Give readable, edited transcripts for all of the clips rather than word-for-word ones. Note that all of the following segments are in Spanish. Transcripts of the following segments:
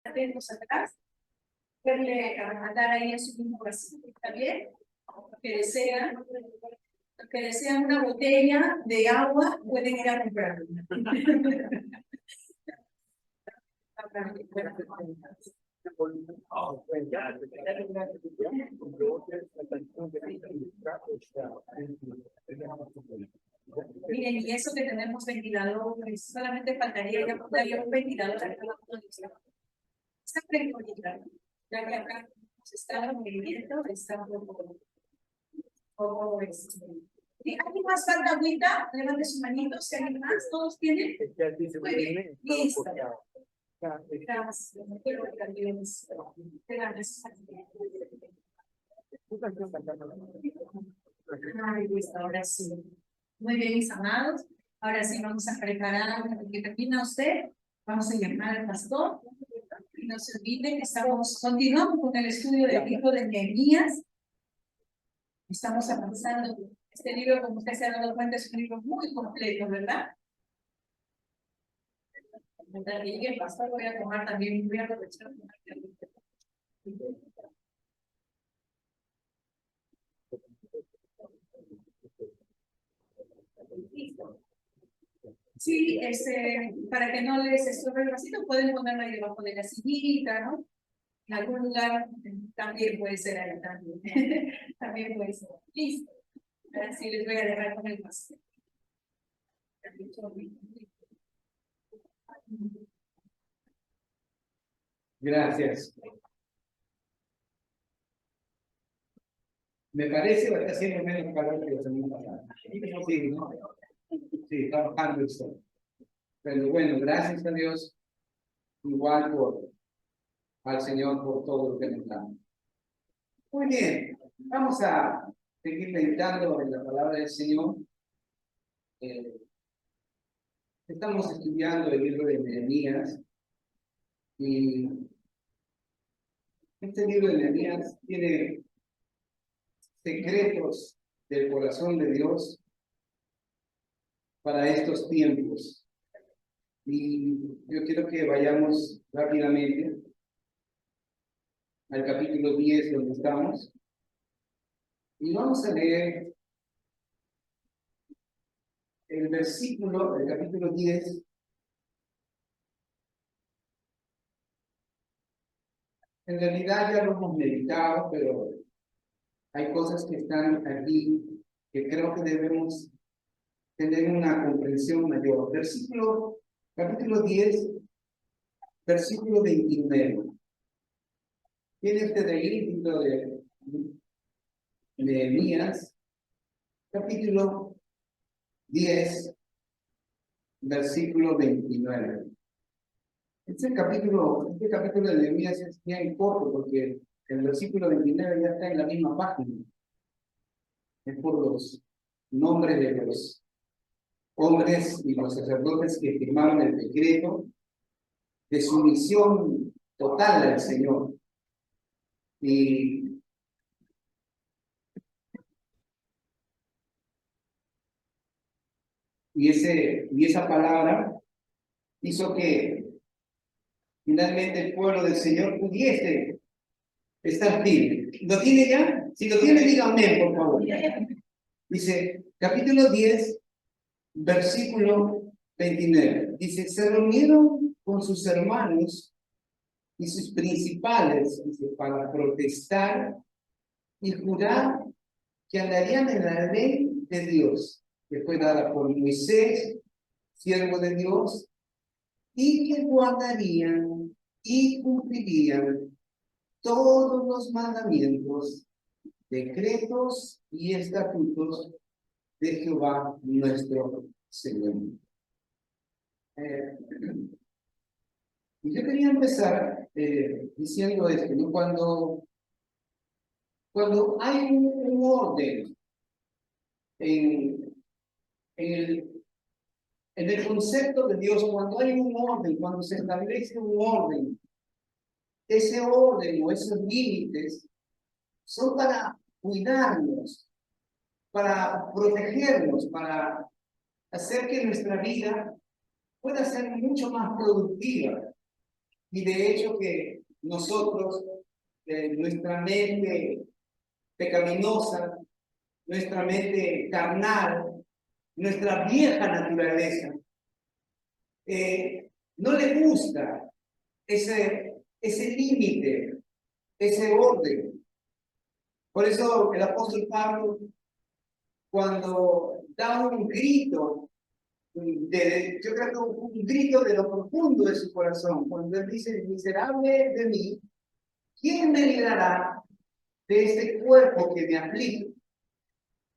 atentos atrás, pueden andar ahí en su mismo vasito, ¿está bien? Los que desean una botella de agua, pueden ir a comprarla. Miren, y eso que tenemos ventiladores, solamente faltaría ya ponerle un ventilador a cada condición. Está preconizado, ya que acá se está moviendo, está un poco ¿y alguien más falta agüita? Levante sus manitos, si alguien más, todos tienen. Muy bien, listo. Gracias. Ay, listo, ahora sí. Muy bien, mis amados. Ahora sí vamos a preparar, que termina usted. Vamos a llamar al pastor. Y no se olvide que continuamos con el estudio del libro de Nehemías. Estamos avanzando. Este libro, como usted se ha dado cuenta, es un libro muy completo, ¿verdad? Mientras que llegue el pastor, voy a tomar también, voy a aprovechar. Sí, para que no les estorbe el vasito, pueden ponerlo ahí debajo de la sillita, ¿no? En algún lugar también puede ser ahí también. También puede ser. Listo. Ahora sí les voy a dejar con el vasito. Gracias. Me parece que está haciendo menos calor que la semana pasada. Sí, ¿no? Sí, está bajando el sol. Pero bueno, gracias a Dios, igual al Señor por todo lo que nos da. Muy bien, vamos a seguir meditando en la palabra del Señor. Estamos estudiando el libro de Nehemías y este libro de Nehemías tiene secretos del corazón de Dios para estos tiempos. Y yo quiero que vayamos rápidamente al capítulo 10 donde estamos. Y vamos a leer el versículo del capítulo 10. En realidad ya lo hemos meditado, pero hay cosas que están aquí que creo que debemos tener una comprensión mayor. Capítulo 10, versículo 29. Tiene usted ahí el libro de Nehemías, capítulo 10, versículo 29. Este capítulo de Nehemías es bien corto porque el versículo 29 ya está en la misma página. Es por los nombres de los hombres y los sacerdotes que firmaron el decreto de sumisión total al Señor. Y esa palabra hizo que finalmente el pueblo del Señor pudiese estar firme. ¿Lo tiene ya? Si lo tiene, diga amén, por favor. Dice, capítulo 10, versículo 29. Dice, se reunieron con sus hermanos y sus principales, dice, para protestar y jurar que andarían en la ley de Dios, que fue dada por Moisés, siervo de Dios, y que guardarían y cumplirían todos los mandamientos, decretos y estatutos de Jehová nuestro Señor. Y yo quería empezar diciendo esto, ¿no? Cuando hay un orden en el concepto de Dios, cuando hay un orden, cuando se establece un orden, ese orden o esos límites son para cuidarnos, para protegernos, para hacer que nuestra vida pueda ser mucho más productiva. Y de hecho que nosotros, nuestra mente pecaminosa, nuestra mente carnal, nuestra vieja naturaleza, no le gusta ese límite, ese orden. Por eso el apóstol Pablo, cuando da un grito, yo creo que un grito de lo profundo de su corazón, cuando él dice, miserable de mí, ¿quién me librará de este cuerpo que me aflige?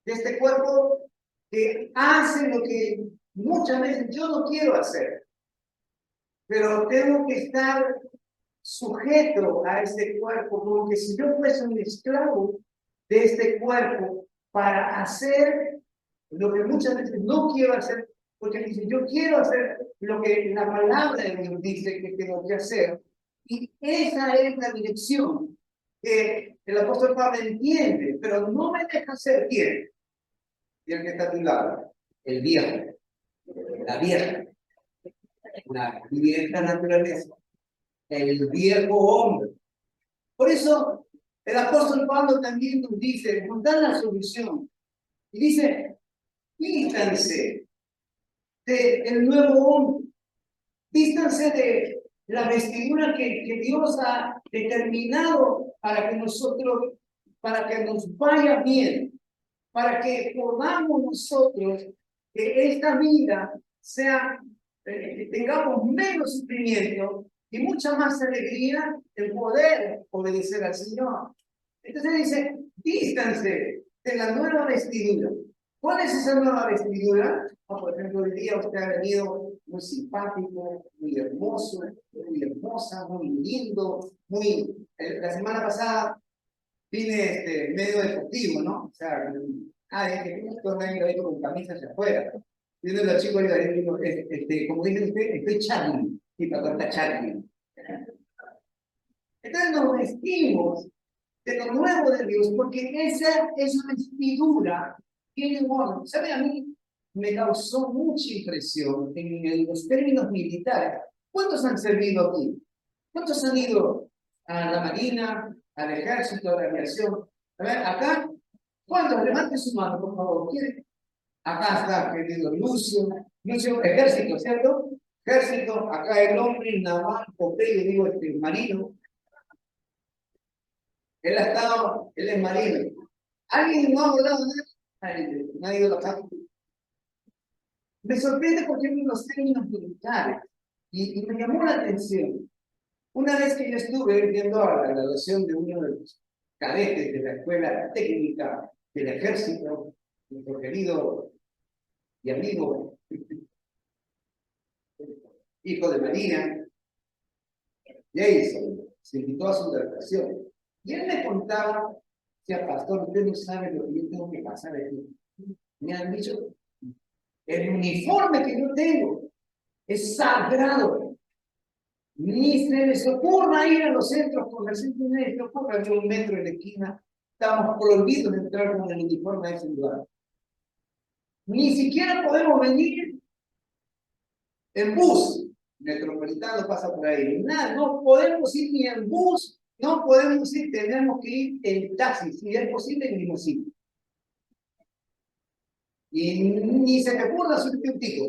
De este cuerpo que hace lo que muchas veces yo no quiero hacer, pero tengo que estar sujeto a este cuerpo, como que si yo fuese un esclavo de este cuerpo para hacer lo que muchas veces no quiero hacer, porque dice, yo quiero hacer lo que la palabra de Dios dice que tengo que hacer, y esa es la dirección que el apóstol Pablo entiende, pero no me deja ser quién, y el que está a tu lado, el viejo, la vieja naturaleza, el viejo hombre. Por eso el apóstol Pablo también nos dice, nos da la solución, y dice, vístanse del nuevo hombre, vístanse de la vestidura que Dios ha determinado para que nosotros, para que nos vaya bien, para que podamos nosotros que esta vida sea, tengamos menos sufrimiento y mucha más alegría en poder obedecer al Señor. Entonces dice, vístanse de la nueva vestidura. ¿Cuál es esa nueva vestidura? Por ejemplo, hoy día usted ha venido muy simpático, muy hermoso, muy hermosa, muy lindo, muy... la semana pasada vine medio deportivo, ¿no? O sea, es que todo el año ahí con camisa hacia afuera. Viendo a los chicos, digo, como dice usted, estoy charly, y para está charly. Entonces nos vestimos de lo nuevo de Dios, porque esa es una vestidura tiene un orden. ¿Sabe? A mí me causó mucha impresión en los términos militares. ¿Cuántos han servido aquí? ¿Cuántos han ido a la Marina, al Ejército, a la Aviación? A ver, acá, ¿cuántos? Levante su mano, por favor. ¿Quiere? Acá está, querido Lucio. Lucio, Ejército, ¿cierto? Ejército, acá el hombre naval, Popeye, digo, marino. Él ha estado, él es marino. ¿Alguien no ha volado nada? ¿No ha ido a la casa? Me sorprende porque hay unos términos militares y me llamó la atención. Una vez que yo estuve viendo a la graduación de uno de los cadetes de la escuela técnica del ejército, nuestro querido y amigo hijo de María, Jason, se invitó a su graduación. Y él me contaba, decía, pastor, usted no sabe lo que yo tengo que pasar aquí. Me han dicho, el uniforme que yo tengo es sagrado. Ni se les ocurra ir a los centros comerciales, ni se les ocurra ir a un metro en la esquina. Estamos prohibidos de entrar con el uniforme a ese lugar. Ni siquiera podemos venir en bus. Metropolitano pasa por ahí. Nada, no podemos ir ni en bus, no podemos ir, tenemos que ir en taxi, si es posible en limusina. Y ni se me ocurra subirte un tico.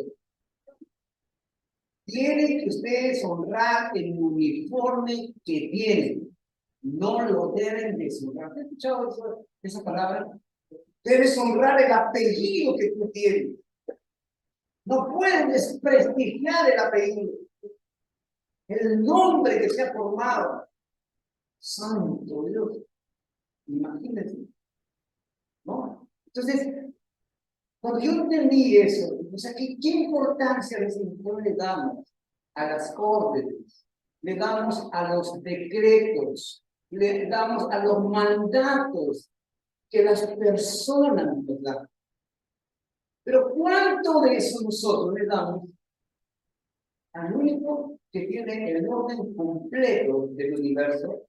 Tiene que ustedes honrar el uniforme que tienen. No lo deben deshonrar. ¿Has escuchado esa palabra? Debes honrar el apellido que tú tienes. No pueden desprestigiar el apellido. El nombre que se ha formado. Santo Dios. Imagínense. ¿No? Entonces, cuando yo entendí eso, o sea, ¿qué importancia le damos a las órdenes? Le damos a los decretos, le damos a los mandatos que las personas nos dan. Pero ¿cuánto de eso nosotros le damos al único que tiene el orden completo del universo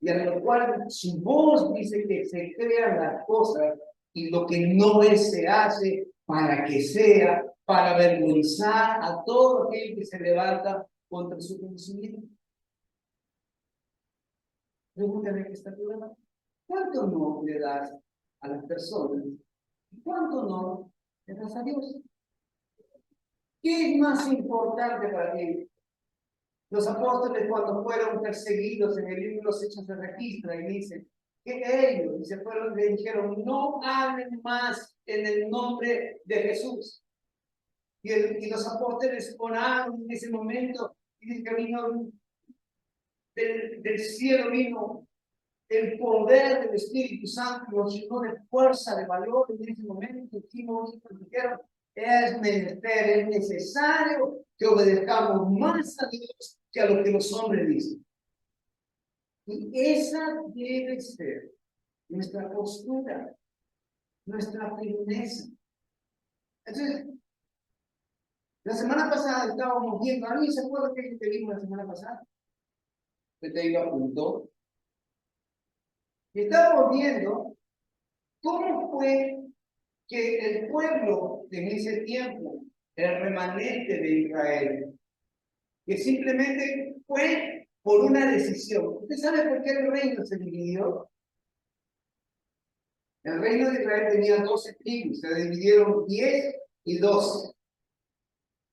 y a lo cual su voz dice que se crean las cosas y lo que no es se hace para que sea, para avergonzar a todo aquel que se levanta contra su conocimiento? Pregúntame qué está tu problema. ¿Cuánto honor le das a las personas? ¿Cuánto honor le das a Dios? ¿Qué es más importante para ti? Los apóstoles, cuando fueron perseguidos, en el libro de los Hechos se registra y dice que ellos le dijeron, no hablen más en el nombre de Jesús. Y los apóstoles oraron en ese momento y dice que vino del cielo, vino el poder del Espíritu Santo, los llenó de fuerza, de valor. En ese momento dijeron, es menester, es necesario que obedezcamos más a Dios que a lo que los hombres dicen. Y esa debe ser nuestra postura, nuestra firmeza. Entonces, la semana pasada estábamos viendo, ¿alguien se acuerda qué te vimos la semana pasada? Que te iba a apuntar. Y estábamos viendo cómo fue que el pueblo en ese tiempo, el remanente de Israel, que simplemente fue por una decisión. ¿Usted sabe por qué el reino se dividió? El reino de Israel tenía 12 tribus, se dividieron 10 y 12.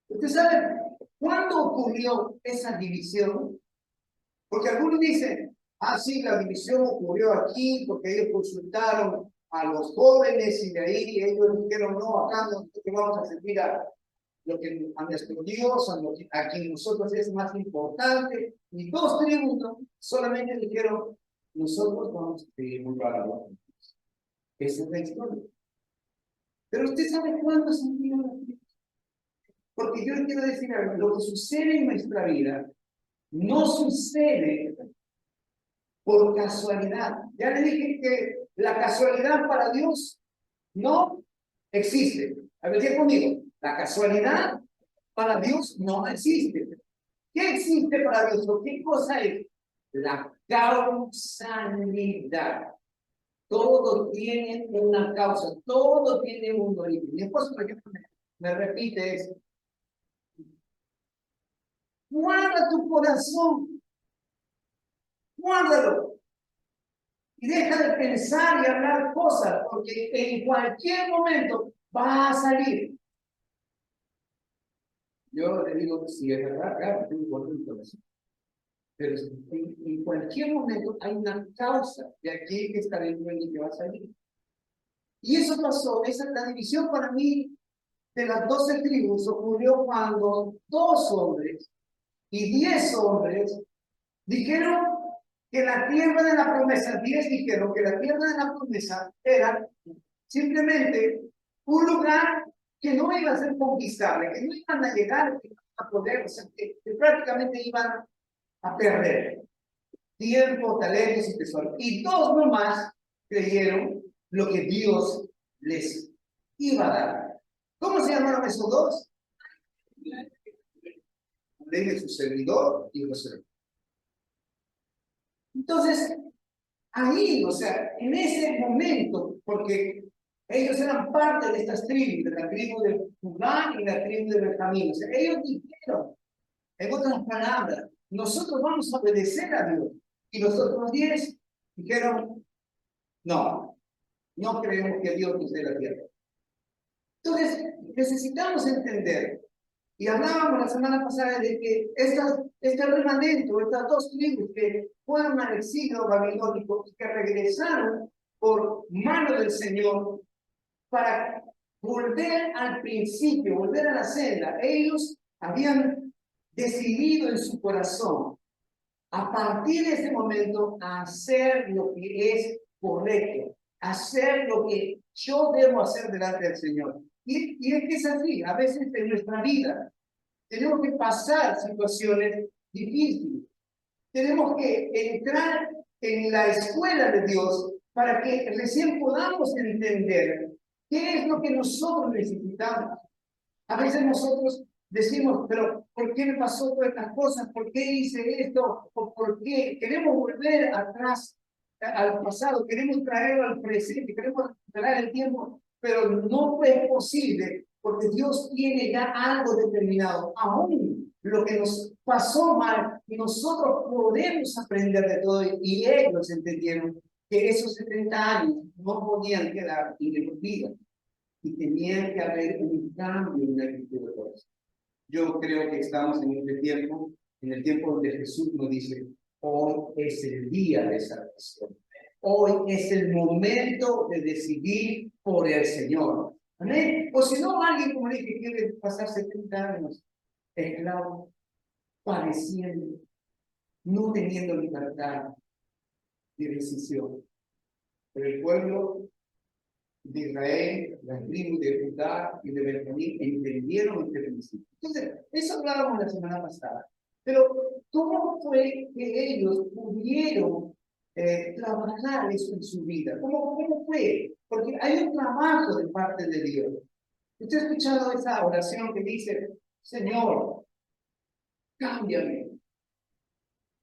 ¿Usted sabe cuándo ocurrió esa división? Porque algunos dicen, sí, la división ocurrió aquí porque ellos consultaron a los jóvenes y de ahí ellos dijeron, no, acá nosotros vamos a servir a nuestro Dios, a quien nosotros es más importante. Y 2 tribus solamente dijeron, nosotros vamos a seguir muy raro. Esa es la historia. Pero usted sabe cuándo se dio la división. Porque yo le quiero decir algo, lo que sucede en nuestra vida no sucede por casualidad. Ya le dije que la casualidad para Dios no existe. A ver, ¿qué conmigo? La casualidad para Dios no existe. ¿Qué existe para Dios? ¿Qué cosa es? La causalidad. Todo tiene una causa, todo tiene un origen. Mi esposo, por ejemplo, me repite eso. Guarda tu corazón, guárdalo. Y deja de pensar y hablar cosas, porque en cualquier momento va a salir. Yo le digo, sí, es verdad, claro, tengo un buen corazón. Pero en cualquier momento hay una causa de aquel que está dentro y que va a salir. Y eso pasó, la división para mí de las 12 tribus ocurrió cuando 2 hombres y 10 hombres dijeron que la tierra de la promesa, 10 dijeron que la tierra de la promesa era simplemente un lugar que no iba a ser conquistable, que no iban a llegar a poder, o sea, que prácticamente iban a perder tiempo, talentos y tesoros. Y 2 nomás creyeron lo que Dios les iba a dar. ¿Cómo se llamaron esos 2? Ley de su servidor y José. Entonces, ahí, o sea, en ese momento, porque ellos eran parte de estas tribus, de la tribu de Judá y la tribu de Benjamín. O sea, ellos dijeron, en otras palabras, nosotros vamos a obedecer a Dios. Y los otros 10 dijeron, no, no creemos que Dios nos dé la tierra. Entonces, necesitamos entender, y hablábamos la semana pasada de que este remanente, estas 2 tribus que fueron al exilio babilónico y que regresaron por mano del Señor para volver al principio, volver a la senda. Ellos habían decidido en su corazón, a partir de ese momento, a hacer lo que es correcto, hacer lo que yo debo hacer delante del Señor. Y es que es así, a veces en nuestra vida tenemos que pasar situaciones difíciles. Tenemos que entrar en la escuela de Dios para que recién podamos entender qué es lo que nosotros necesitamos. A veces nosotros decimos, pero ¿por qué me pasó todas estas cosas? ¿Por qué hice esto? ¿O por qué? Queremos volver atrás al pasado, queremos traerlo al presente, queremos recuperar el tiempo, pero no es posible porque Dios tiene ya algo determinado. Aún lo que nos pasó mal, Y nosotros podemos aprender de todo, y ellos entendieron que esos 70 años no podían quedar independidos y tenían que haber un cambio en la actitud de todos. Yo creo que estamos en este tiempo, en el tiempo donde Jesús nos dice, hoy es el día de salvación. Hoy es el momento de decidir por el Señor. Amén. O si no, alguien, como dije, quiere pasar 70 años esclavo, padeciendo, no teniendo libertad de decisión. Pero el pueblo de Israel, las tribus de Judá y de Benjamín entendieron este principio. Entonces, eso hablábamos la semana pasada. Pero, ¿cómo fue que ellos pudieron trabajar eso en su vida? ¿Cómo fue? Porque hay un trabajo de parte de Dios. Usted ha escuchado esa oración que dice, Señor, cámbiame.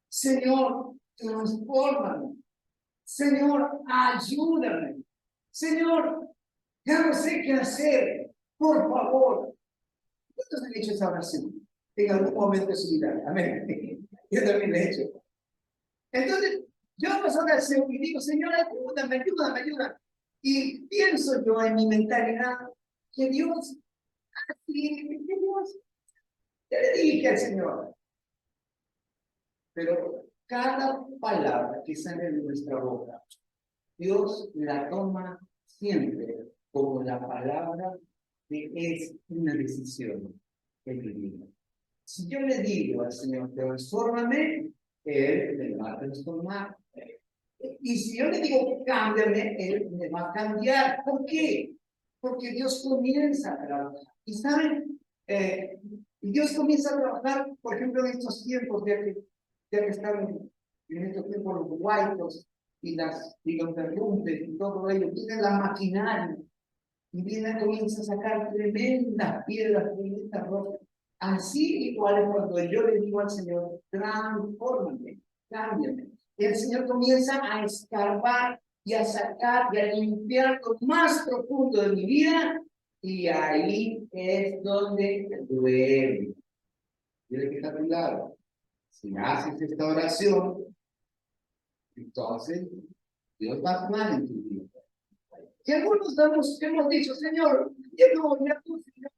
Señor, transfórmame. Señor, ayúdame. Señor, ya no sé qué hacer. Por favor. ¿Cuántos han hecho esa oración en algún momento de su vida? Amén. Yo también lo he hecho. Entonces, yo paso a oración y digo, Señor, ayúdame, ayúdame, ayúdame. Y pienso yo en mi mentalidad que Dios, así, que Dios, ya le dije al Señor. Pero cada palabra que sale de nuestra boca, Dios la toma siempre como la palabra que es una decisión en mi vida. Si yo le digo al Señor, transfórmame, Él me va a transformar. Y si yo le digo, cámbiame, Él me va a cambiar. ¿Por qué? Porque Dios comienza a trabajar. Y saben, Dios comienza a trabajar, por ejemplo, en estos tiempos, ya que están en estos tiempos los huaitos y los derrumbes y todo ello, viene la maquinaria y comienza a sacar tremendas piedras, tremendas rocas. Así igual es cuando yo le digo al Señor, transfórmame, cámbiame. Y el Señor comienza a escarbar y a sacar y a limpiar lo más profundo de mi vida, y ahí es donde duele. Tiene que estar a tu lado. Si haces esta oración, entonces Dios va a actuar en tu vida. Y algunos hemos dicho, Señor, ya no, ya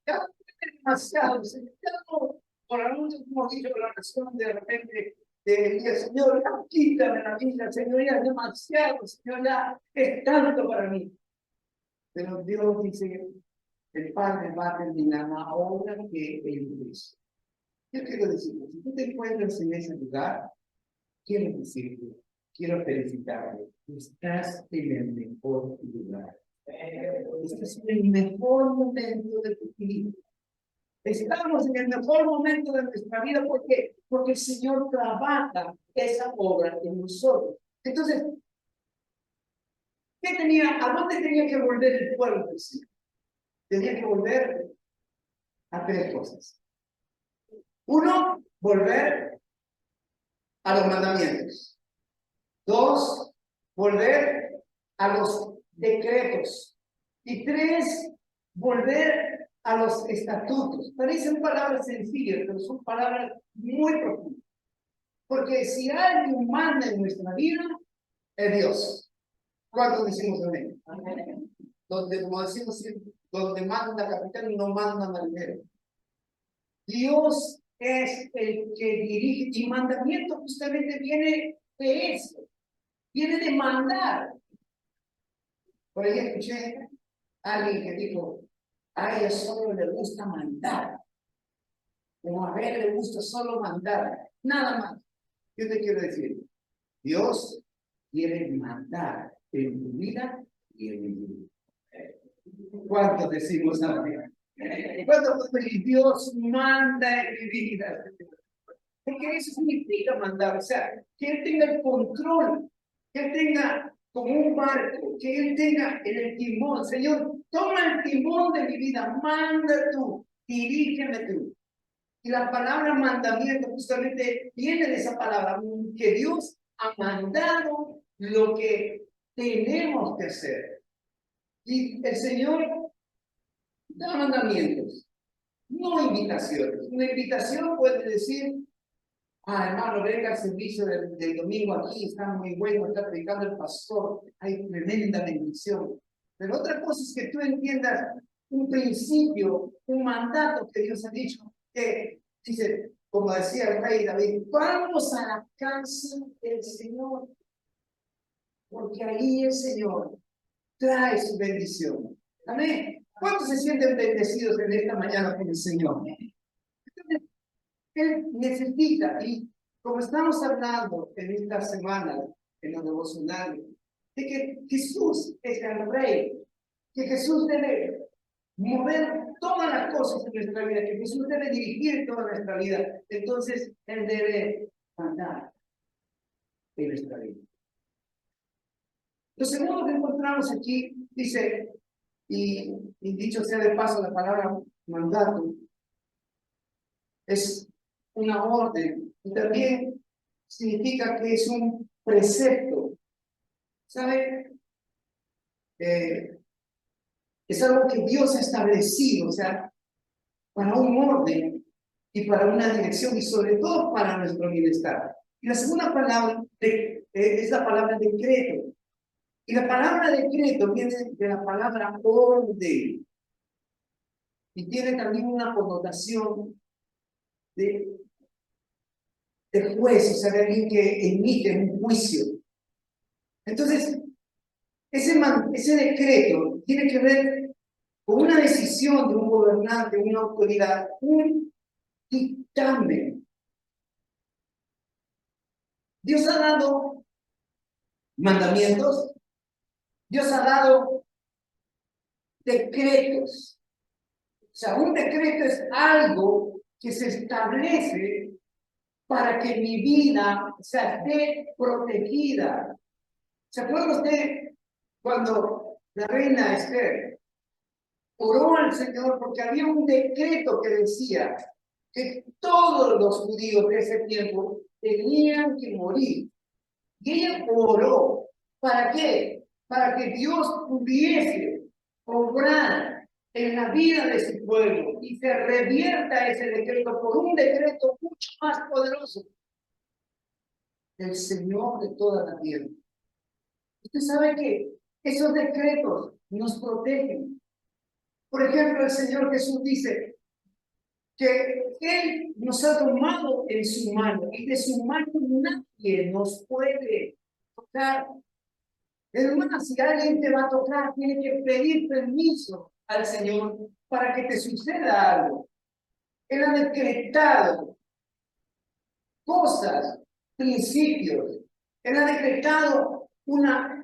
es demasiado, Señor, ya no. Por algunos hemos dicho la oración de repente, Señor, ya quítame la vida, Señor, ya es demasiado, Señor, ya es tanto para mí. Pero Dios dice, el Padre va a terminar la obra que Él hizo. Yo quiero decirte, si tú te encuentras en ese lugar, quiero decirte, quiero felicitarte, estás en el mejor lugar. Estás en el mejor momento de tu vida. Estamos en el mejor momento de nuestra vida porque el Señor trabaja esa obra en nosotros. Entonces, ¿a dónde tenía que volver el pueblo del Señor? Tenía que volver a 3 cosas. 1, volver a los mandamientos. 2, volver a los decretos. Y 3, volver a los estatutos. Parecen palabras sencillas, pero son palabras muy profundas. Porque si alguien manda en nuestra vida, es Dios. ¿Cuántos decimos amén? Amén. Donde, como decimos siempre, donde manda capitán y no manda marinero. Dios es el que dirige, y mandamiento justamente viene de eso, viene de mandar. Por ahí escuché a alguien que dijo, a ella solo le gusta mandar, o a él le gusta solo mandar, nada más. Yo te quiero decir, Dios quiere mandar en tu vida y en mi vida. ¿Cuántos decimos amén? ¿Cuántos decimos Dios manda en mi vida? Porque eso significa mandar, o sea, que Él tenga el control, que Él tenga como un barco, que Él tenga el timón. Señor, toma el timón de mi vida, manda tú, dirígeme tú. Y la palabra mandamiento justamente viene de esa palabra, que Dios ha mandado lo que tenemos que hacer. Y el Señor da mandamientos, no invitaciones. Una invitación puede decir, hermano, venga al servicio del domingo aquí, está muy bueno, está predicando el pastor, hay tremenda bendición. Pero otra cosa es que tú entiendas un principio, un mandato que Dios ha dicho, que dice, como decía el rey David, vamos a la casa del Señor, porque ahí el Señor trae su bendición. Amén. ¿Cuántos se sienten bendecidos en esta mañana con el Señor? Entonces, Él necesita, y como estamos hablando en esta semana, en los devocionales, de que Jesús es el Rey, que Jesús debe mover todas las cosas en nuestra vida, que Jesús debe dirigir toda nuestra vida. Entonces, Él debe mandar en nuestra vida. Lo segundo que encontramos aquí, dice, y dicho sea de paso, la palabra mandato es una orden y también significa que es un precepto. ¿Sabe? Es algo que Dios ha establecido, o sea, para un orden y para una dirección y sobre todo para nuestro bienestar. Y la segunda palabra es la palabra decreto. Y la palabra decreto viene de la palabra orden y tiene también una connotación de juez, o sea, de alguien que emite un juicio. Entonces, ese decreto tiene que ver con una decisión de un gobernante, una autoridad, un dictamen. Dios ha dado mandamientos, Dios ha dado decretos. O sea, un decreto es algo que se establece para que mi vida esté protegida. ¿Se acuerda usted cuando la reina Esther oró al Señor porque había un decreto que decía que todos los judíos de ese tiempo tenían que morir? Y ella oró. ¿Para qué? Para que Dios pudiese obrar en la vida de su pueblo y se revierta ese decreto por un decreto mucho más poderoso. El Señor de toda la tierra. Usted sabe que esos decretos nos protegen. Por ejemplo, el Señor Jesús dice que Él nos ha tomado en su mano y de su mano nadie nos puede tocar. Es más, si alguien te va a tocar, tiene que pedir permiso al Señor para que te suceda algo. Él ha decretado cosas, principios. Él ha decretado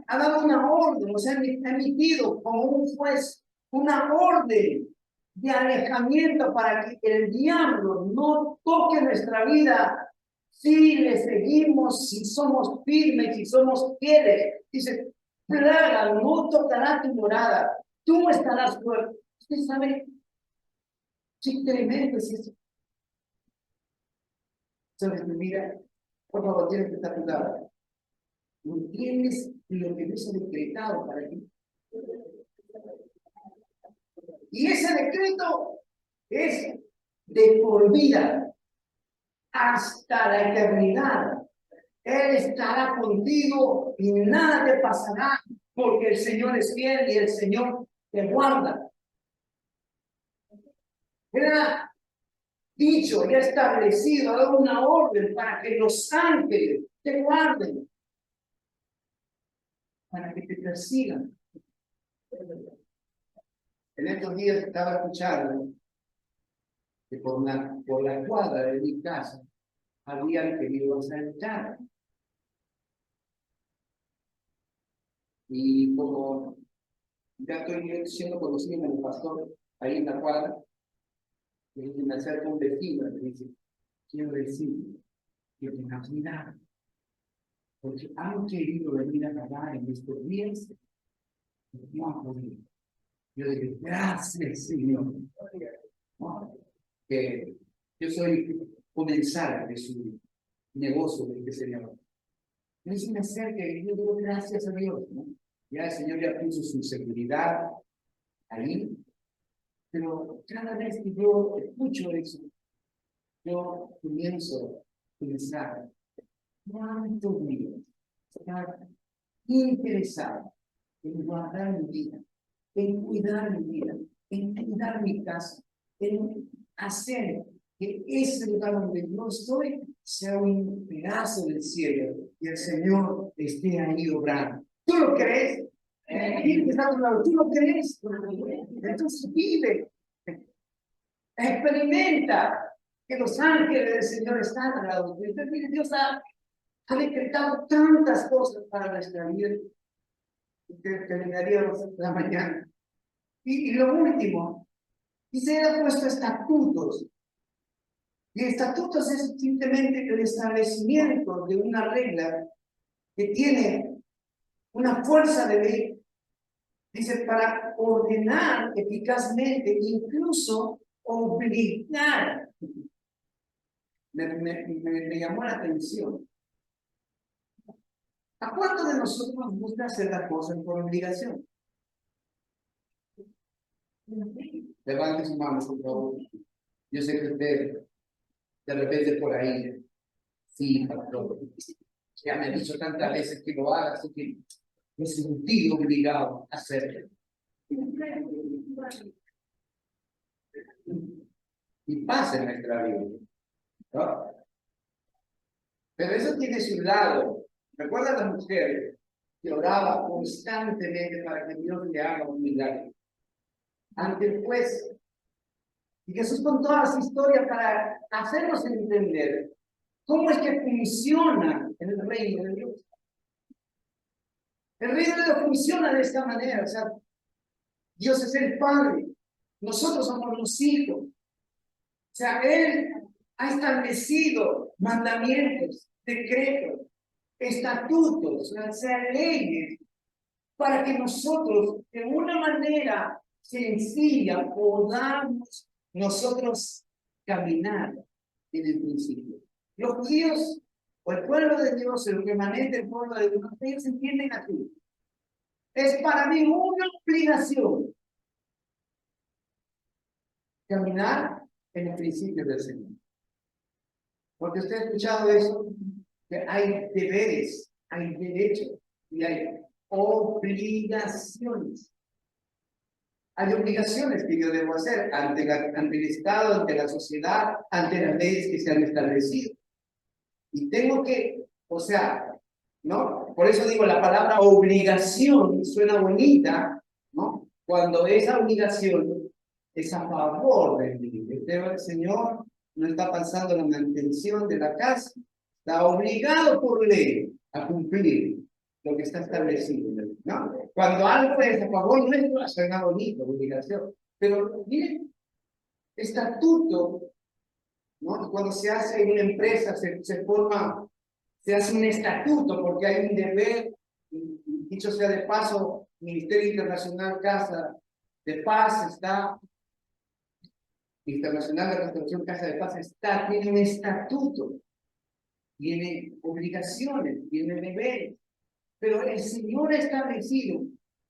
ha dado una orden, o sea, ha emitido como un juez una orden de alejamiento para que el diablo no toque nuestra vida si le seguimos, si somos firmes, si somos fieles. Dice, plaga no tocará tu morada, tú estarás fuerte. Usted sabe qué tremendo es eso. Sobre tu vida, por favor, tienes que estar cuidado. No tienes lo que Dios ha decretado para ti. Y ese decreto es de por vida hasta la eternidad. Él estará contigo y nada te pasará porque el Señor es fiel y el Señor te guarda. Él ha dicho y ha establecido, ha dado una orden para que los ángeles te guarden, para que te persigan. En estos días estaba escuchando que por la cuadra de mi casa habían querido asaltar. Y como ya estoy siendo conocido como pastor ahí en la cuadra, me acerca un vecino y me dice, quiero decir que tengas cuidado, porque han querido venir a acabar en estos días, no han podido. Yo digo, gracias, Señor. ¿No? Que yo soy comensal de su negocio de este Señor. Entonces me acerca y yo digo, gracias a Dios. ¿No? Ya el Señor ya puso su seguridad ahí, pero cada vez que yo escucho eso, yo comienzo pensar cuántos días estar interesado en guardar mi vida, en cuidar mi vida, en cuidar mi casa, en hacer que ese lugar donde yo estoy sea un pedazo del cielo y el Señor esté ahí obrando. ¿Tú lo crees? ¿Quién está a tu lado? ¿Tú lo crees? Entonces vive, experimenta que los ángeles del Señor están al lado de usted. Mire, Dios ha decretado tantas cosas para nuestra vida que terminaríamos la mañana. Y lo último, y se ha puesto estatutos. Y estatutos es simplemente el establecimiento de una regla que tiene una fuerza de ley. Dice, para ordenar eficazmente, incluso obligar. Me llamó la atención. ¿A cuánto de nosotros nos gusta hacer las cosas por obligación? Levante su mano, por favor. Yo sé que usted, de repente por ahí, sí, patrón. Ya me ha dicho tantas veces que lo haga, así que me sentí obligado a hacerlo. Y pasa en nuestra vida, ¿no? Pero eso tiene su lado. ¿Recuerda a la mujer que oraba constantemente para que Dios le haga un milagro ante el juez? Y Jesús contó las historias para hacernos entender cómo es que funciona el reino de Dios. El reino de Dios funciona de esta manera. O sea, Dios es el Padre, nosotros somos los hijos. O sea, Él ha establecido mandamientos, decretos, estatutos, o sea, leyes, para que nosotros, de una manera sencilla, podamos nosotros caminar en el principio. Los judíos, o el pueblo de Dios, el remanente del pueblo de Dios, ellos entienden aquí. Es para mí una obligación caminar en el principio del Señor. Porque usted ha escuchado eso, que hay deberes, hay derechos y hay obligaciones. Hay obligaciones que yo debo hacer ante el Estado, ante la sociedad, ante las leyes que se han establecido. Y tengo que, o sea, ¿no? Por eso digo, la palabra obligación suena bonita, ¿no? Cuando esa obligación es a favor del niño. El Señor no está pasando la mantención de la casa, está obligado por ley a cumplir lo que está establecido, ¿no? Cuando algo es a favor nuestro, suena bonito, obligación. Pero miren, estatuto, ¿no? Cuando se hace en una empresa, se forma, se hace un estatuto porque hay un deber, dicho sea de paso, Ministerio Internacional Casa de Paz está, Internacional de Restauración Casa de Paz está, tiene un estatuto, tiene obligaciones, tiene deberes, pero el Señor ha establecido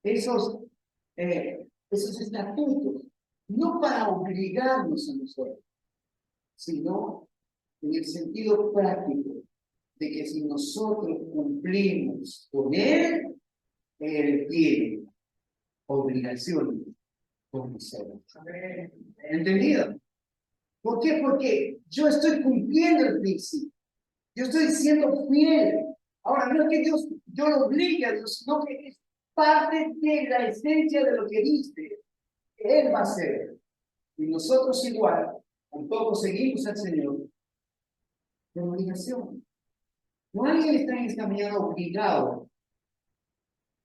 esos estatutos, no para obligarnos a nosotros, sino en el sentido práctico de que si nosotros cumplimos con Él, Él tiene obligaciones con nosotros. ¿Entendido? ¿Por qué? Porque yo estoy cumpliendo el principio. Yo estoy siendo fiel. Ahora, no es que yo lo obligue a Dios, sino que es parte de la esencia de lo que dice. Él va a hacer. Y nosotros igual, tampoco seguimos al Señor por obligación. No alguien está en esta mañana obligado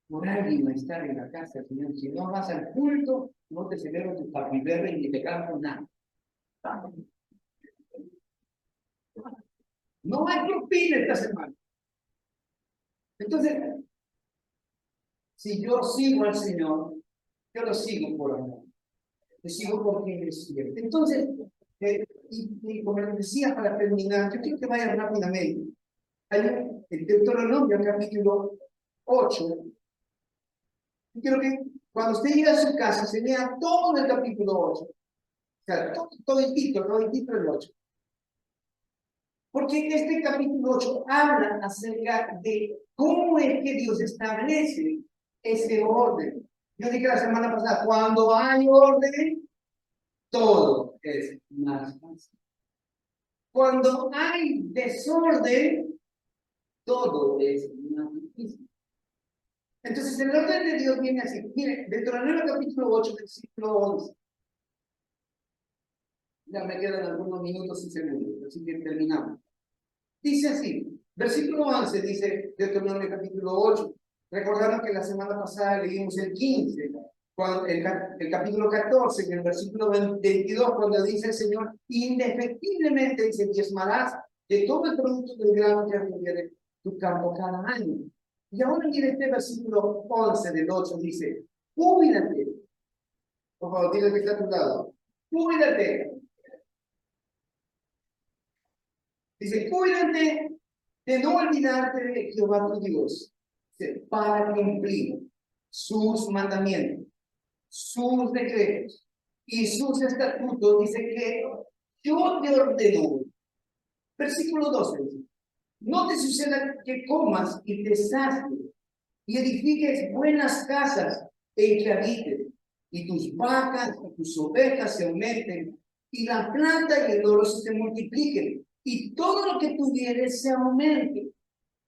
por alguien a estar en la casa del Señor. Si no vas al culto, no te celebro tu happy birthday ni te canto nada. No hay propina esta semana. Entonces, si yo sigo al Señor, yo lo sigo por amor. Lo sigo porque Él es fiel. Entonces, y como les decía para terminar, yo quiero que vayan rápidamente. Hay el Deuteronomio capítulo 8. Yo quiero que cuando usted llegue a su casa se lea todo el capítulo 8. O sea, todo el título del 8. Porque este capítulo 8 habla acerca de cómo es que Dios establece ese orden. Yo dije la semana pasada, cuando hay orden, todo es más fácil. Cuando hay desorden, todo es más difícil. Entonces, el orden de Dios viene así. Mire, Deuteronomio capítulo 8, versículo 11. Ya me quedan algunos minutos y segundos, así que terminamos. Dice así, versículo 11 dice Deuteronomio capítulo 8. Recordamos que la semana pasada leímos el 15, cuando, el capítulo 14, en el versículo 22, cuando dice el Señor, indefectiblemente dice, diezmarás de todo el producto del grano que requiere tu campo cada año. Y ahora mire este versículo 11 del 8, dice, cuídate, por favor, dile que está a tu lado, cuídate. Dice, cuídate de no olvidarte de Jehová tu Dios, para cumplir sus mandamientos, sus decretos y sus estatutos. Dice que yo te ordeno. Versículo 12 dice, no te suceda que comas y te sacies y edifiques buenas casas en que habites, y tus vacas y tus ovejas se aumenten, y la planta y el oro se te multipliquen, y todo lo que tuvieres se aumente.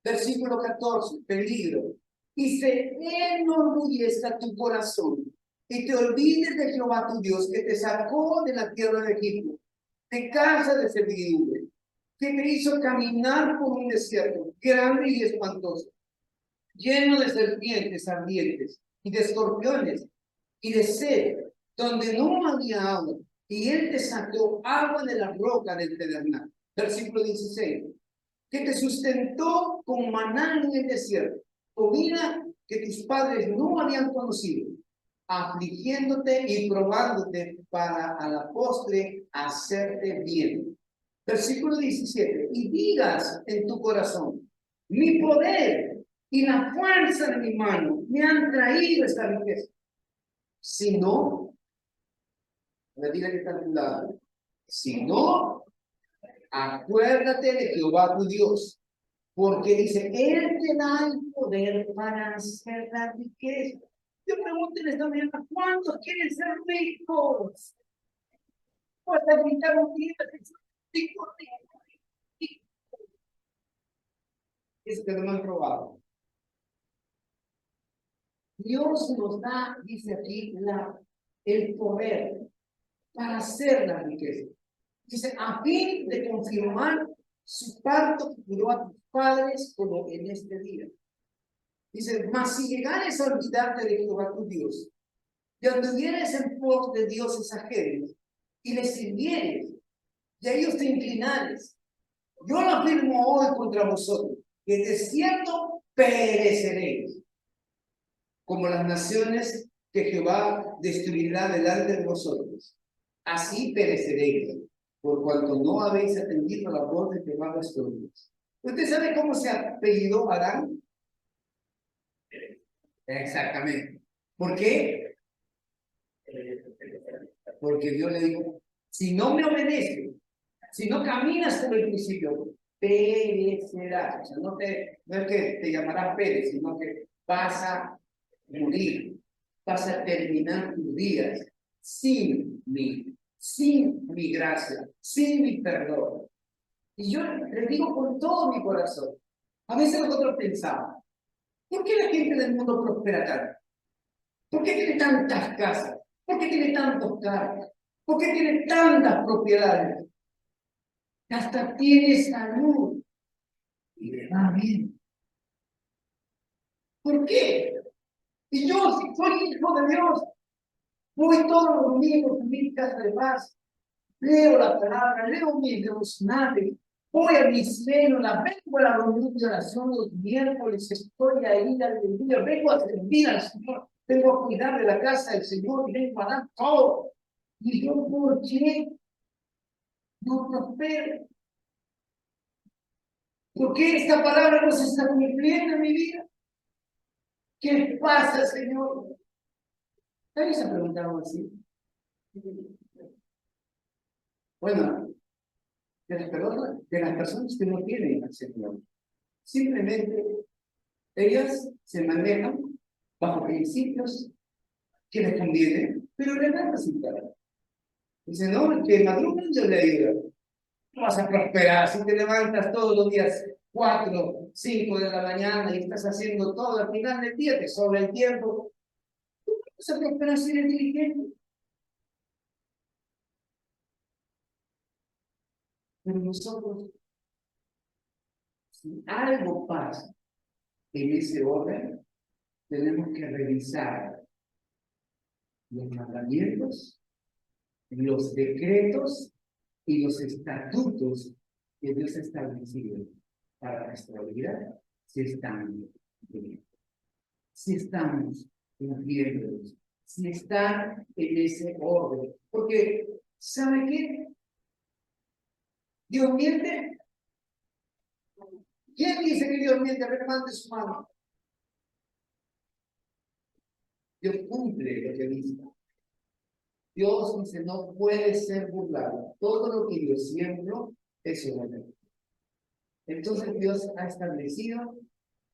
Versículo 14, peligro. Y se enorgullezca tu corazón, y te olvides de Jehová tu Dios, que te sacó de la tierra de Egipto, de casa de servidumbre, que te hizo caminar por un desierto grande y espantoso, lleno de serpientes ardientes y de escorpiones y de sed, donde no había agua, y él te sacó agua de la roca del pedernal. Versículo 16, que te sustentó con maná en el desierto, comida que tus padres no habían conocido, afligiéndote y probándote para a la postre hacerte bien. Versículo 17, y digas en tu corazón, mi poder y la fuerza de mi mano me han traído esta riqueza. Si no, le dile que está a tu lado, si no, acuérdate de Jehová tu Dios, porque dice, Él te da el poder para hacer la riqueza. Yo pregunto en esta mañana, ¿cuántos quieren ser ricos? Pues a gritar un día, rico, rico, rico. Es que no me han probado. Dios nos da, dice aquí, el poder para hacer la riqueza. Dice, a fin de confirmar su pacto que juró a tus padres como en este día. Dice, mas si llegares a olvidarte de Jehová tu Dios, y anduvieres en pos de dioses ajenos, y les sirvieres, y a ellos te inclinares, yo lo afirmo hoy contra vosotros, que de cierto pereceréis, como las naciones que Jehová destruirá delante de vosotros. Así pereceréis, por cuanto no habéis atendido a la voz de Jehová vuestro Dios. ¿Usted sabe cómo se apellidó Adán? Exactamente. ¿Por qué? Porque Dios le dijo, si no me obedeces, si no caminas por el principio, perecerás. O sea, no es que te llamarás Pérez, sino que vas a morir, vas a terminar tus días sin mi gracia, sin mi perdón. Y yo les digo con todo mi corazón, a veces nosotros pensamos, ¿por qué la gente del mundo prospera tanto? ¿Por qué tiene tantas casas? ¿Por qué tiene tantos carros? ¿Por qué tiene tantas propiedades? Hasta tiene salud y le va bien. ¿Por qué? Y yo, si soy hijo de Dios, voy todos los domingos a mi casa de paz, leo la palabra, leo mis devocionales, voy a mis células, vengo a la reunión de oración los miércoles, estoy ahí al día, vengo a servir al Señor, vengo a cuidar de la casa del Señor y vengo a dar todo. Y yo, ¿por qué no prospero? ¿Por qué esta palabra no se está cumpliendo en mi vida? ¿Qué pasa, Señor? ¿Alguien se ha preguntado así? Bueno, de las personas que no tienen al Señor. Simplemente ellas se manejan bajo principios que les convienen, pero les dan resultados. Dice, no, el que madruga Dios le ayuda. No vas a prosperar si te levantas todos los días 4, 5 de la mañana y estás haciendo todo. Al final del día te sobra el tiempo. ¿Tú vas a prosperar si eres diligente? Pero nosotros, si algo pasa en ese orden, tenemos que revisar los mandamientos, los decretos y los estatutos que Dios ha establecido para nuestra vida, si están bien, si estamos cumpliéndolos, si están en ese orden. Porque, ¿sabe qué? ¿Dios miente? ¿Quién dice que Dios miente? Levante su mano. Dios cumple lo que dice. Dios dice, no puede ser burlado. Todo lo que yo siembro, eso va a tener. Entonces Dios ha establecido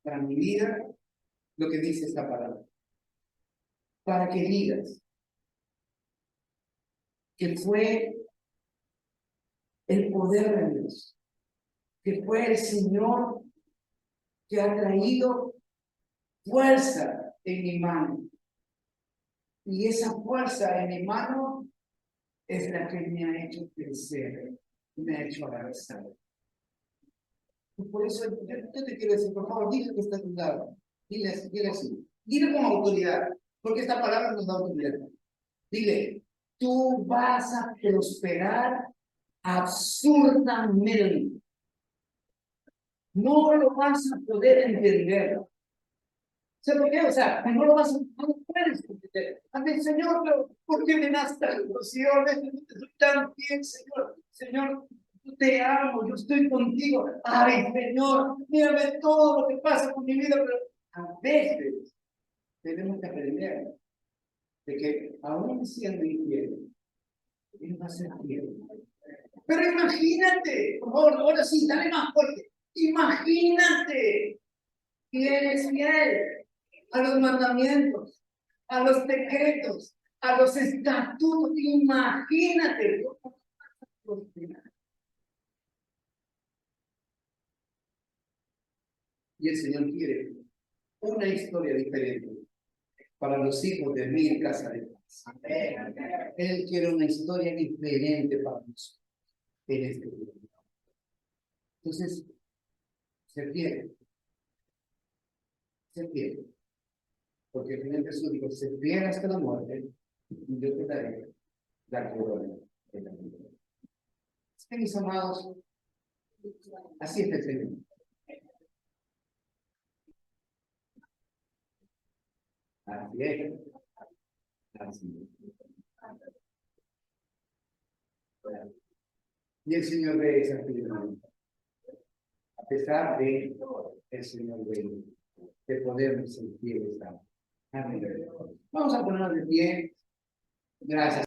para mi vida lo que dice esta palabra. Para que digas que fue el poder de Dios, que fue el Señor que ha traído fuerza en mi mano. Y esa fuerza en mi mano es la que me ha hecho crecer, me ha hecho avanzar. Y por eso yo te quiero decir, por favor, dile que está a tu lado. Dile así. Dile con autoridad, porque esta palabra nos da autoridad. Dile, tú vas a prosperar absurdamente. No lo vas a poder entender. ¿Sabes por qué? O sea, no lo vas a no puedes entender. A mí, Señor, pero ¿por qué me das esta ilusión? Estoy tan bien, Señor. Señor, yo te amo, yo estoy contigo. Ay, Señor, mírame todo lo que pasa con mi vida, pero a veces tenemos que aprender de que aún siendo infiel, Él va a ser fiel. Pero imagínate, por favor, ahora sí, dale más fuerte. Imagínate que Él es fiel a los mandamientos, a los decretos, a los estatutos. Imagínate. Y el Señor quiere una historia diferente para los hijos de Mil Casa de Paz. Él quiere una historia diferente para nosotros en este mundo. Entonces, se quiere. Porque el Señor Jesús dijo, se fiel hasta la muerte, y yo te daré la corona de la vida. Así que, mis amados, así es el Señor. Así es. Así es. Y el Señor ve esa fidelidad. A pesar de el Señor ve que podemos sentir esta. Amén. Vamos a ponernos de pie. Gracias.